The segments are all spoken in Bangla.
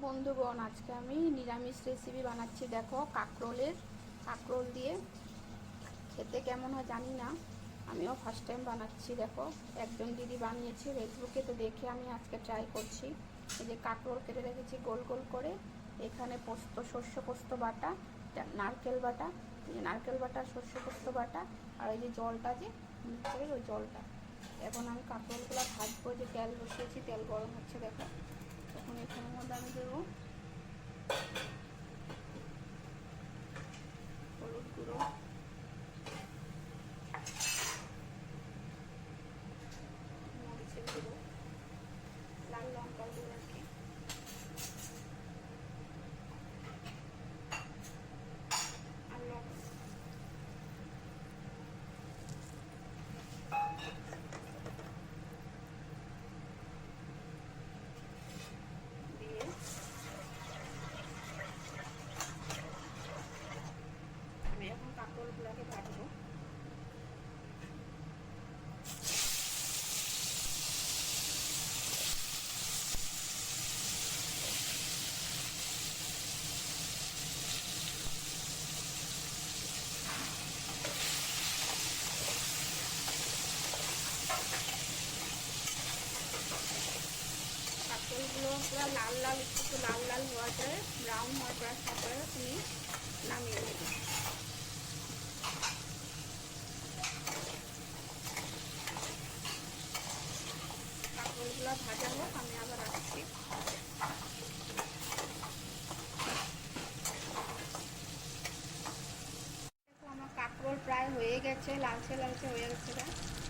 বন্ধুগণ, আজকে আমি নিরামিষ রেসিপি বানাচ্ছি। দেখো, কাঁকরোল দিয়ে খেতে কেমন হয় জানি না, আমিও ফার্স্ট টাইম বানাচ্ছি। দেখো, একজন দিদি বানিয়েছে ফেসবুকে, তো দেখে আমি আজকে ট্রাই করছি। এই যে কাঁকরোল কেটে রেখেছি গোল গোল করে, এখানে পোস্ত, শস্য পোস্ত বাটা, নারকেল বাটা, নারকেল বাটা, শস্য পোস্ত বাটা, আর এই যে জলটা, যে ওই জলটা। এখন আমি কাঁকরোলগুলো ভাজবো। যে তেল বসিয়েছি, তেল গরম হচ্ছে। দেখো, তখন এখানের মধ্যে আমি দেবো হলুদ গুঁড়ো, মরিচের গুঁড়ো, লাল লঙ্কার গুঁড়ো আর কি, আর লবণ দিয়ে আমি এখন কাঁকরোলগুলোকে ভাজবো। কাঁকরোলগুলো পুরো লাল লাল, একটু লাল লাল হওয়ার পরে, ব্রাউন হওয়ার পরে তারপরে তুমি নামিয়ে নেবে। কাঁকরোলগুলো ভাজা হোক, আমি আবার আসছি। দেখো, আমার কাঁকরোল প্রায় হয়ে গেছে, লালচে লালচে হয়ে গেছে।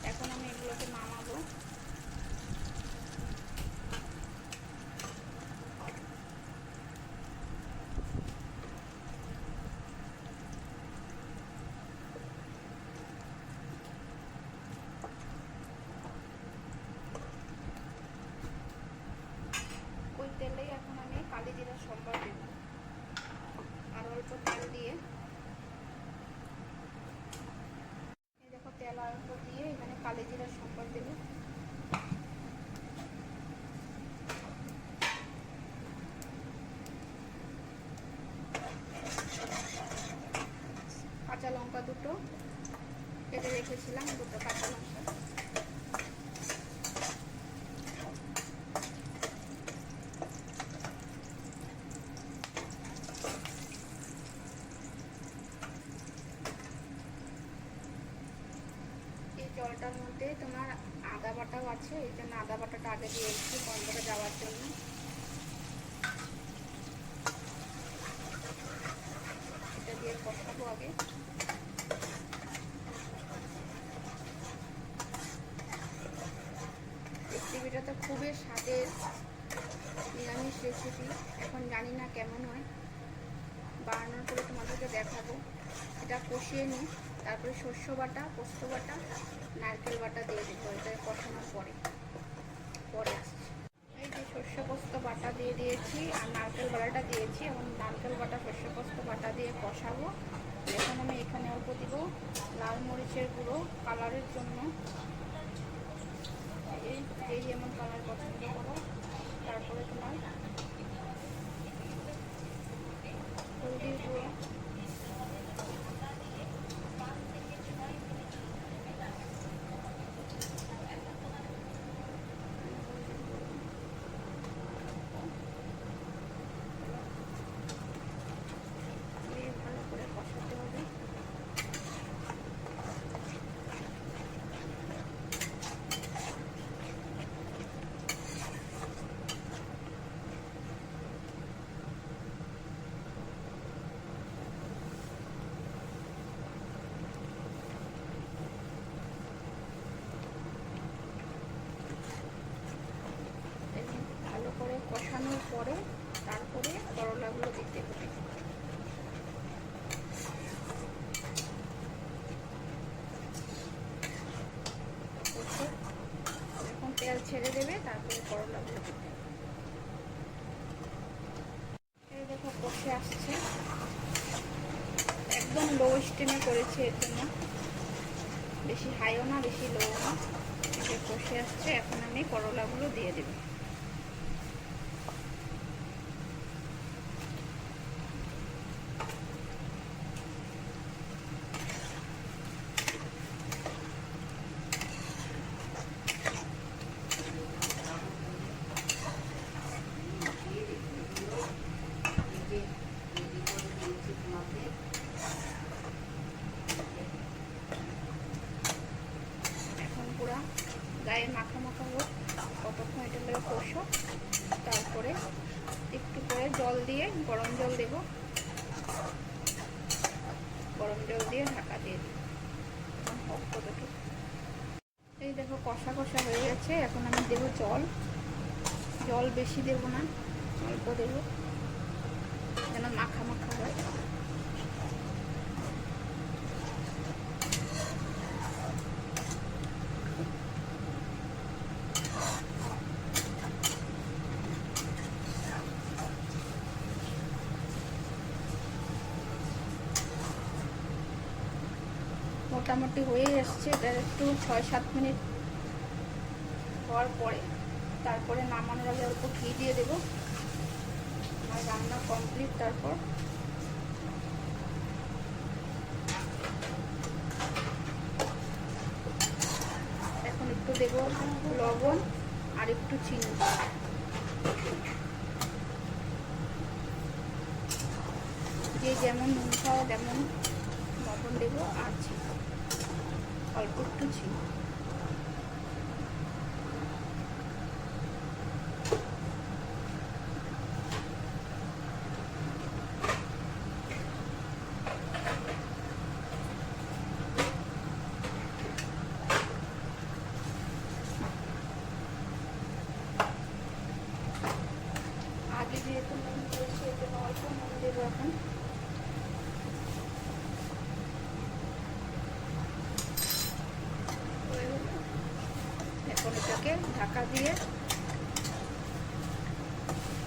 এখন আমি এগুলোকে নামাবো। ওই তেলেই এখন আমি কালি জিরা সম্বর দেব, আর অল্প তেল দিয়ে। এই দেখো, তেল অল্প দিয়ে এখানে কালি জিরা সম্বর দেব। কাঁচা লঙ্কা দুটো কেটে রেখেছিলাম, দুটো কাঁচা লঙ্কা। এই জলটার মধ্যে তোমার আদা বাটাও আছে, এই জন্য আদা বাটাটা আগে দিয়েছি গন্ধটা যাওয়ার জন্য। এটা দিয়ে কষাবো আগে। রেসিপিটা তো খুবই স্বাদের নিরামিষ রেসিপি। এখন জানি না কেমন হয়, বানানোর পরে তোমাদেরকে দেখাবো। এটা কষিয়ে নিই, তারপরে শস্য বাটা, পোস্ত বাটা, নারকেল বাটা দিয়ে দেবো। এটা কষানোর পরে আসছে। এই যে শস্য পোস্ত বাটা দিয়ে দিয়েছি, আর নারকেল বাটাটা দিয়েছি। এবং নারকেল বাটা, শস্য পোস্ত বাটা দিয়ে কষাবো। এখন আমি এখানে অল্প দিব লাল মরিচের গুঁড়ো, কালারের জন্য। এই যেমন কালার পছন্দ করো। তারপরে তোমার হলদির গুঁড়ো, ভালো করে কষাতে হবে। ভালো করে কষানোর পরে তারপরে করলাগুলো দিতে হবে। এখন তেল ছেড়ে দেবে, তারপরে করলাগুলো দিতে হবে। এই দেখো, কষে আসছে, একদম লো স্টিমে করেছি, এর জন্য বেশি হাইও না বেশি লো না। এটা কষে আসছে, এখন আমি করলাগুলো দিয়ে দেব। জল দিয়ে, গরম জল দেব, গরম জল দিয়ে ঢাকা দিয়ে দিই। এই দেখো কষা কষা হয়ে গেছে। এখন আমি দেবো জল। জল বেশি দেব না, অল্প দেব, যেন মাখা মাখা হয়। মোটামুটি হয়ে এসছে। এটা একটু 6-7 মিনিট হওয়ার পরে তারপরে নামানোর আগে অল্প ঘি দিয়ে দেবো। আমার রান্না কমপ্লিট। তারপর এখন একটু দেবো লবণ আর একটু চিনি। যে যেমন নুন খাও তেমন লবণ দেবো আর চিনি, অল্প একটু চিনি। আগে যেহেতু নুন দিয়েছি এর জন্য অল্প নুন দেবো এখন। এখন এটাকে ঢাকা দিয়ে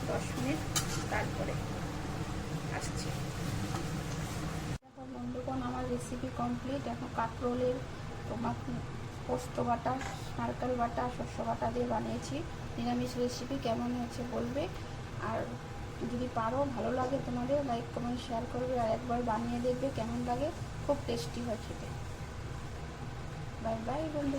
10 মিনিট তারপরে আসছি। দেখো বন্ধুগণ, আমার রেসিপি কমপ্লিট। এখন কাঁকরোলের তোমার পোস্ত বাটা, নারকেল বাটা, শস্য বাটা দিয়ে বানিয়েছি নিরামিষ রেসিপি। কেমন হয়েছে বলবে, আর যদি পারো ভালো লাগে তোমাদের লাইক কমেন্ট শেয়ার করবে, আর একবার বানিয়ে দেখবে কেমন লাগে। খুব টেস্টি হয় খেতে। বাই বাই বন্ধু।